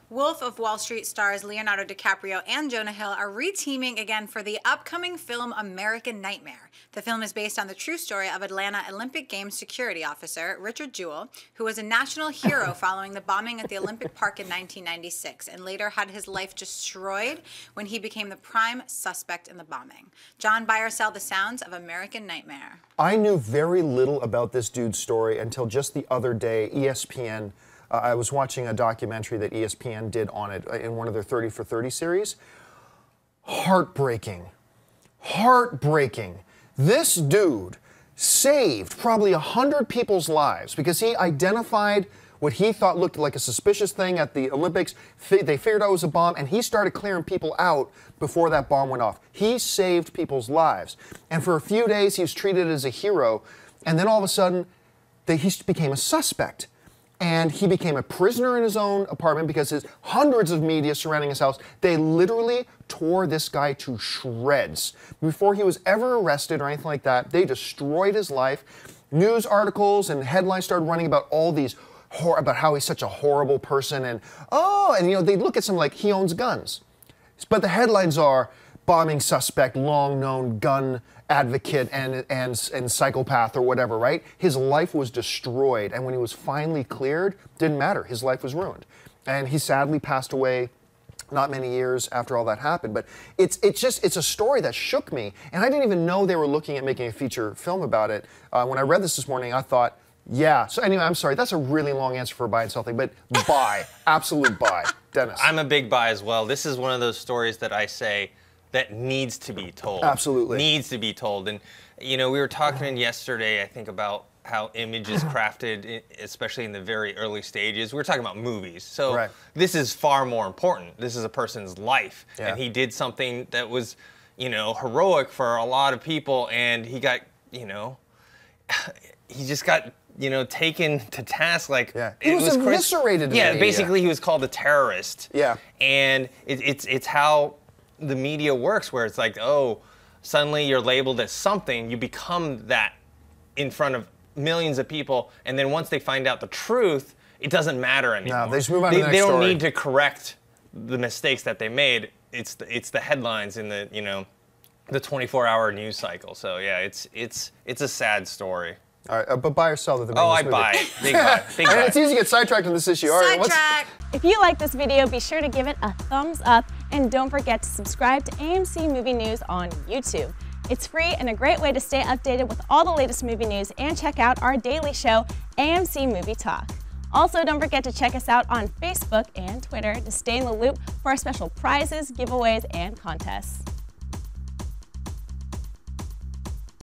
Wolf of Wall Street stars Leonardo DiCaprio and Jonah Hill are re-teaming again for the upcoming film American Nightmare. The film is based on the true story of Atlanta Olympic Games security officer Richard Jewell, who was a national hero following the bombing at the Olympic Park in 1996 and later had his life destroyed when he became the prime suspect in the bombing. John, buy or sell the sounds of American Nightmare. I knew very little about this dude's story until just the other day, ESPN. I was watching a documentary that ESPN did on it in one of their 30 for 30 series. Heartbreaking. Heartbreaking. This dude saved probably 100 people's lives because he identified what he thought looked like a suspicious thing at the Olympics. They figured out it was a bomb, and he started clearing people out before that bomb went off. He saved people's lives. And for a few days, he was treated as a hero, and then all of a sudden, he became a suspect. And he became a prisoner in his own apartment because his hundreds of media surrounding his house, they literally tore this guy to shreds. Before he was ever arrested or anything like that, they destroyed his life. News articles and headlines started running about all these, about how he's such a horrible person. And they look at something like he owns guns. But the headlines are, bombing suspect, long-known gun advocate and psychopath or whatever, right? His life was destroyed, and when he was finally cleared, didn't matter. His life was ruined. And he sadly passed away not many years after all that happened. But it's a story that shook me, and I didn't even know they were looking at making a feature film about it. When I read this morning, I thought, yeah. So anyway, I'm sorry, that's a really long answer for a buy and sell thing, but buy, absolute buy. Dennis. I'm a big buy as well. This is one of those stories that I say, that needs to be told. Absolutely. Needs to be told. And, we were talking yesterday, I think, about how image is crafted, especially in the very early stages. We were talking about movies. So This is far more important. This is a person's life. Yeah. And he did something that was, heroic for a lot of people. And he got, he just got, taken to task. Like, he was eviscerated. Yeah, basically he was called a terrorist. Yeah. And it's how the media works, where it's like, oh, suddenly you're labeled as something, you become that in front of millions of people, and then once they find out the truth, it doesn't matter anymore. No, they just move on to the next They don't story. need to correct the mistakes that they made. It's the headlines in the the 24-hour news cycle. So yeah, it's a sad story. All right, but buy or sell that. I buy it. Big buy. Big buy. It's easy to get sidetracked on this issue. All right, Sidetrack. If you like this video, be sure to give it a thumbs up, and don't forget to subscribe to AMC Movie News on YouTube. It's free and a great way to stay updated with all the latest movie news, and check out our daily show, AMC Movie Talk. Also, don't forget to check us out on Facebook and Twitter to stay in the loop for our special prizes, giveaways, and contests.